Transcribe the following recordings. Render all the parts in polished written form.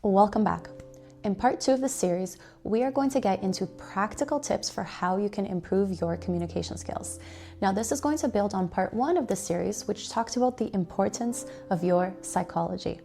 Welcome back. In part 2 of the series, we are going to get into practical tips for how you can improve your communication skills. Now, this is going to build on part 1 of the series, which talked about the importance of your psychology.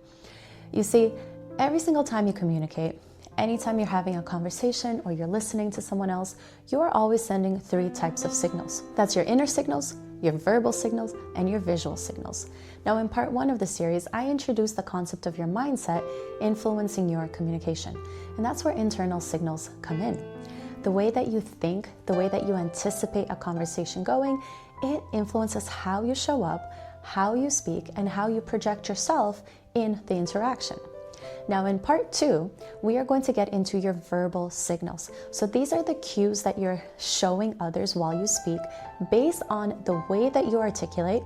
You see, every single time you communicate, anytime you're having a conversation or you're listening to someone else, you are always sending 3 types of signals. That's your inner signals, your verbal signals, and your visual signals. Now, in part 1 of the series, I introduced the concept of your mindset influencing your communication. And that's where internal signals come in. The way that you think, the way that you anticipate a conversation going, it influences how you show up, how you speak, and how you project yourself in the interaction. Now, in part 2, we are going to get into your verbal signals. So these are the cues that you're showing others while you speak based on the way that you articulate,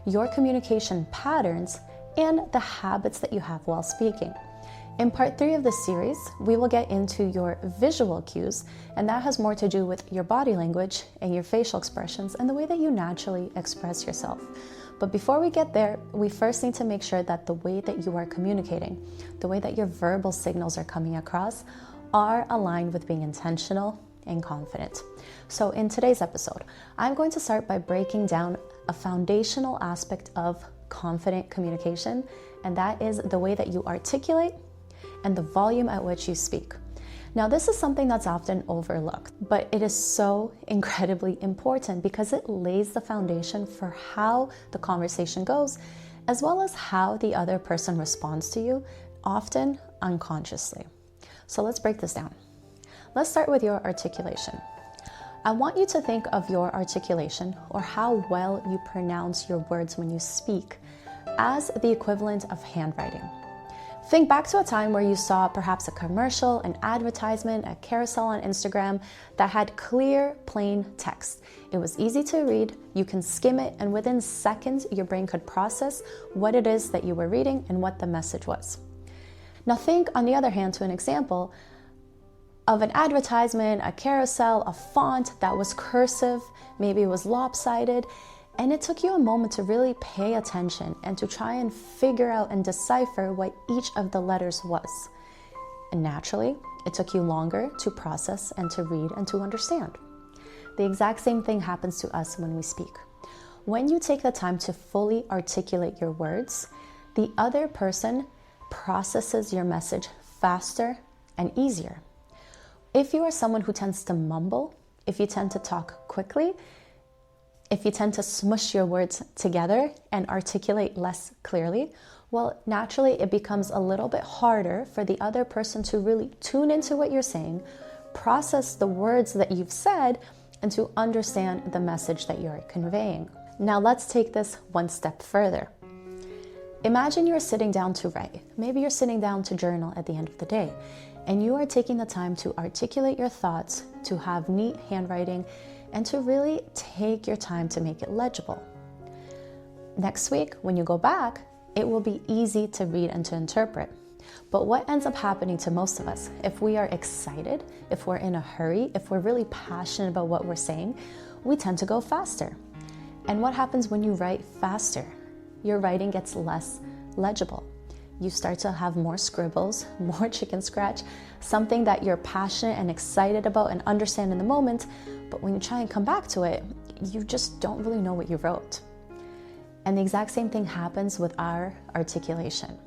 your communication patterns, and the habits that you have while speaking. In part 3 of the series, we will get into your visual cues, and that has more to do with your body language and your facial expressions and the way that you naturally express yourself. But before we get there, we first need to make sure that the way that you are communicating, the way that your verbal signals are coming across, are aligned with being intentional and confident. So in today's episode, I'm going to start by breaking down a foundational aspect of confident communication, and that is the way that you articulate and the volume at which you speak. Now, this is something that's often overlooked, but it is so incredibly important because it lays the foundation for how the conversation goes, as well as how the other person responds to you, often unconsciously. So let's break this down. Let's start with your articulation. I want you to think of your articulation, or how well you pronounce your words when you speak, as the equivalent of handwriting. Think back to a time where you saw perhaps a commercial, an advertisement, a carousel on Instagram that had clear, plain text. It was easy to read, you can skim it, and within seconds, your brain could process what it is that you were reading and what the message was. Now think, on the other hand, to an example of an advertisement, a carousel, a font that was cursive, maybe it was lopsided, and it took you a moment to really pay attention and to try and figure out and decipher what each of the letters was. And naturally, it took you longer to process and to read and to understand. The exact same thing happens to us when we speak. When you take the time to fully articulate your words, the other person processes your message faster and easier. If you are someone who tends to mumble, if you tend to talk quickly, if you tend to smush your words together and articulate less clearly, well, naturally it becomes a little bit harder for the other person to really tune into what you're saying, process the words that you've said, and to understand the message that you're conveying. Now let's take this one step further. Imagine you're sitting down to write. Maybe you're sitting down to journal at the end of the day, and you are taking the time to articulate your thoughts, to have neat handwriting, and to really take your time to make it legible. Next week, when you go back, it will be easy to read and to interpret. But what ends up happening to most of us, if we are excited, if we're in a hurry, if we're really passionate about what we're saying, we tend to go faster. And what happens when you write faster? Your writing gets less legible. You start to have more scribbles, more chicken scratch, something that you're passionate and excited about and understand in the moment, but when you try and come back to it, you just don't really know what you wrote. And the exact same thing happens with our articulation.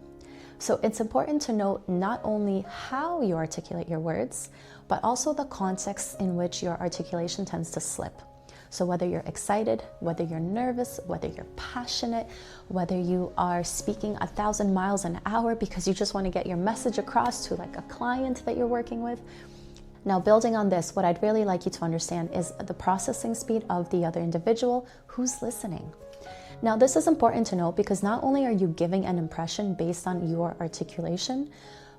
So it's important to note not only how you articulate your words, but also the context in which your articulation tends to slip. So whether you're excited, whether you're nervous, whether you're passionate, whether you are speaking 1,000 miles an hour because you just want to get your message across to like a client that you're working with. Now, building on this, what I'd really like you to understand is the processing speed of the other individual who's listening. Now, this is important to note because not only are you giving an impression based on your articulation,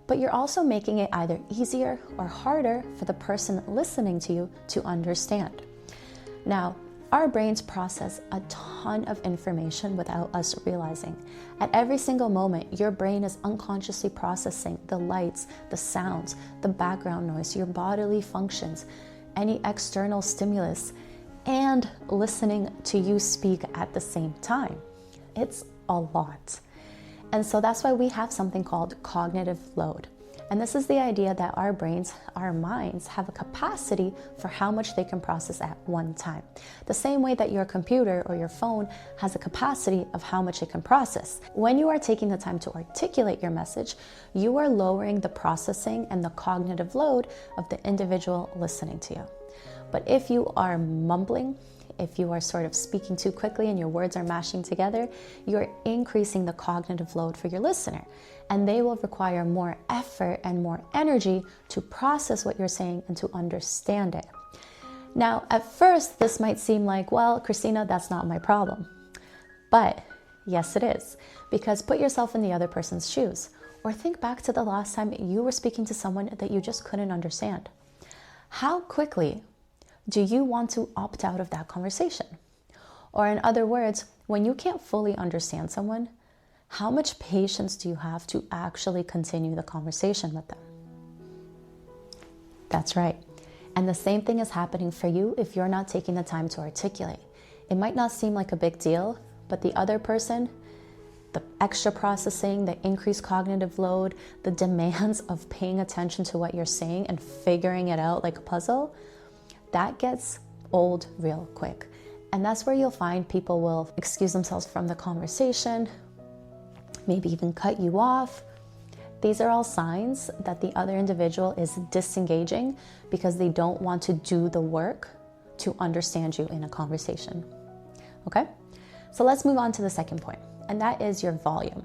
but you're also making it either easier or harder for the person listening to you to understand. Now, our brains process a ton of information without us realizing. At every single moment, your brain is unconsciously processing the lights, the sounds, the background noise, your bodily functions, any external stimulus, and listening to you speak at the same time. It's a lot. And so that's why we have something called cognitive load. And this is the idea that our brains, our minds, have a capacity for how much they can process at one time. The same way that your computer or your phone has a capacity of how much it can process. When you are taking the time to articulate your message, you are lowering the processing and the cognitive load of the individual listening to you. But if you are mumbling, if you are sort of speaking too quickly and your words are mashing together, you're increasing the cognitive load for your listener. And they will require more effort and more energy to process what you're saying and to understand it. Now, at first, this might seem like, well, Christina, that's not my problem. But yes, it is. Because put yourself in the other person's shoes. Or think back to the last time you were speaking to someone that you just couldn't understand. How quickly do you want to opt out of that conversation? Or in other words, when you can't fully understand someone, how much patience do you have to actually continue the conversation with them? That's right. And the same thing is happening for you if you're not taking the time to articulate. It might not seem like a big deal, but the other person, the extra processing, the increased cognitive load, the demands of paying attention to what you're saying and figuring it out like a puzzle, that gets old real quick. And that's where you'll find people will excuse themselves from the conversation, maybe even cut you off. These are all signs that the other individual is disengaging because they don't want to do the work to understand you in a conversation. Okay? So let's move on to the second point, and that is your volume.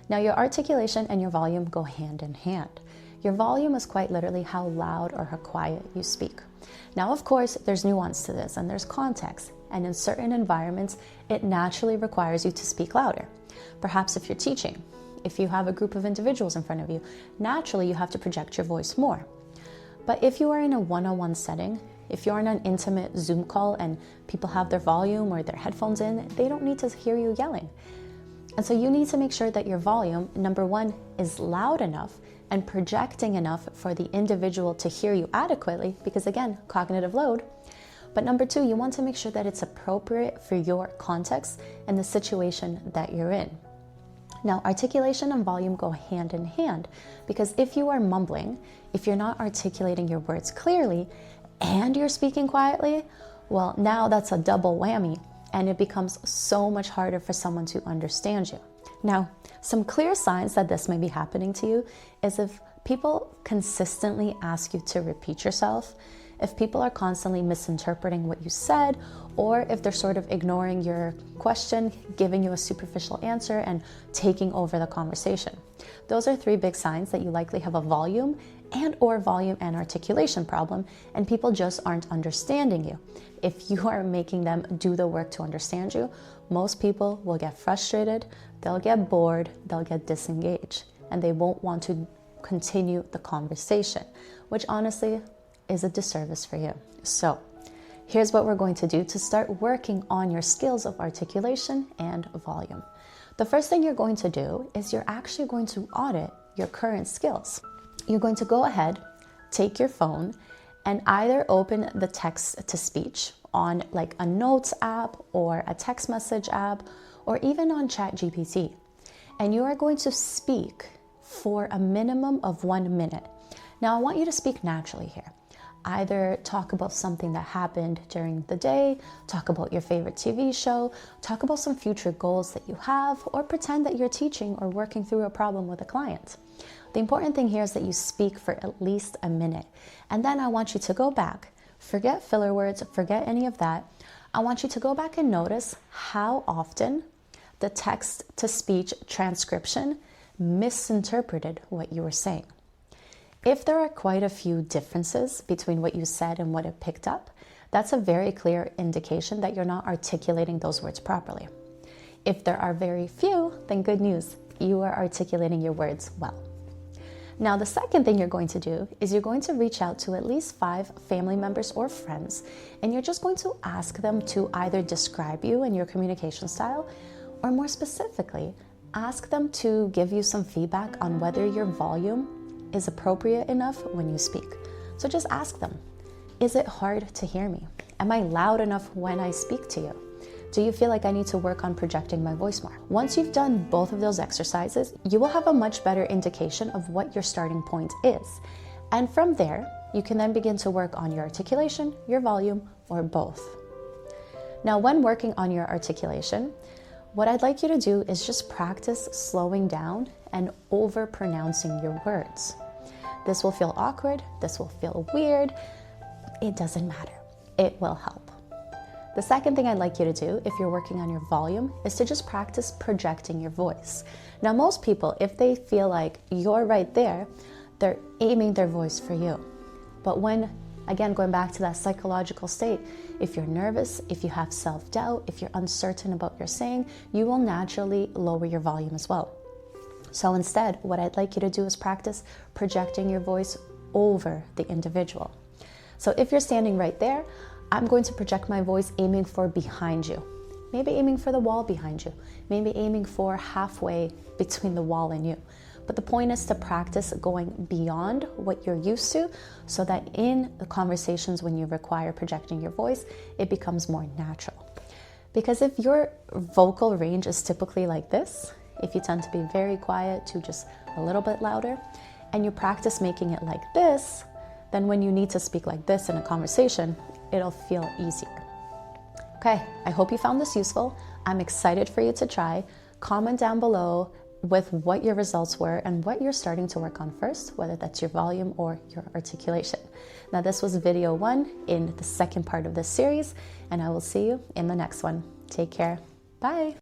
Now, your articulation and your volume go hand in hand. Your volume is quite literally how loud or how quiet you speak. Now, of course, there's nuance to this and there's context. And in certain environments, it naturally requires you to speak louder. Perhaps if you're teaching, if you have a group of individuals in front of you, naturally you have to project your voice more. But if you are in a one-on-one setting, if you're in an intimate Zoom call and people have their volume or their headphones in, they don't need to hear you yelling. And so you need to make sure that your volume, number one, is loud enough and projecting enough for the individual to hear you adequately, because again, cognitive load. But number two, you want to make sure that it's appropriate for your context and the situation that you're in. Now, articulation and volume go hand in hand, because if you are mumbling, if you're not articulating your words clearly, and you're speaking quietly, well, now that's a double whammy, and it becomes so much harder for someone to understand you. Now, some clear signs that this may be happening to you is if people consistently ask you to repeat yourself, if people are constantly misinterpreting what you said, or if they're sort of ignoring your question, giving you a superficial answer, and taking over the conversation. Those are three big signs that you likely have a volume and articulation problem, and people just aren't understanding you. If you are making them do the work to understand you, most people will get frustrated, they'll get bored, they'll get disengaged, and they won't want to continue the conversation, which honestly is a disservice for you. So here's what we're going to do to start working on your skills of articulation and volume. The first thing you're going to do is you're actually going to audit your current skills. You're going to go ahead, take your phone, and either open the text to speech on like a notes app or a text message app, or even on ChatGPT. And you are going to speak for a minimum of 1 minute. Now, I want you to speak naturally here. Either talk about something that happened during the day, talk about your favorite TV show, talk about some future goals that you have, or pretend that you're teaching or working through a problem with a client. The important thing here is that you speak for at least a minute. And then I want you to go back, forget filler words, forget any of that. I want you to go back and notice how often the text-to-speech transcription misinterpreted what you were saying. If there are quite a few differences between what you said and what it picked up, that's a very clear indication that you're not articulating those words properly. If there are very few, then good news, you are articulating your words well. Now, the second thing you're going to do is you're going to reach out to at least 5 family members or friends, and you're just going to ask them to either describe you and your communication style, or more specifically, ask them to give you some feedback on whether your volume is appropriate enough when you speak. So just ask them, is it hard to hear me? Am I loud enough when I speak to you? Do you feel like I need to work on projecting my voice more? Once you've done both of those exercises, you will have a much better indication of what your starting point is. And from there, you can then begin to work on your articulation, your volume, or both. Now, when working on your articulation, what I'd like you to do is just practice slowing down and over-pronouncing your words. This will feel awkward, this will feel weird. It doesn't matter. It will help. The second thing I'd like you to do if you're working on your volume is to just practice projecting your voice. Now, most people, if they feel like you're right there, they're aiming their voice for you. But when, again, going back to that psychological state, if you're nervous, if you have self-doubt, if you're uncertain about what you're saying, you will naturally lower your volume as well. So instead, what I'd like you to do is practice projecting your voice over the individual. So if you're standing right there, I'm going to project my voice aiming for behind you. Maybe aiming for the wall behind you. Maybe aiming for halfway between the wall and you. But the point is to practice going beyond what you're used to so that in the conversations when you require projecting your voice, it becomes more natural. Because if your vocal range is typically like this, if you tend to be very quiet to just a little bit louder, and you practice making it like this, then when you need to speak like this in a conversation, it'll feel easier. Okay, I hope you found this useful. I'm excited for you to try. Comment down below with what your results were and what you're starting to work on first, whether that's your volume or your articulation. Now, this was video 1 in the second part of this series, and I will see you in the next one. Take care. Bye.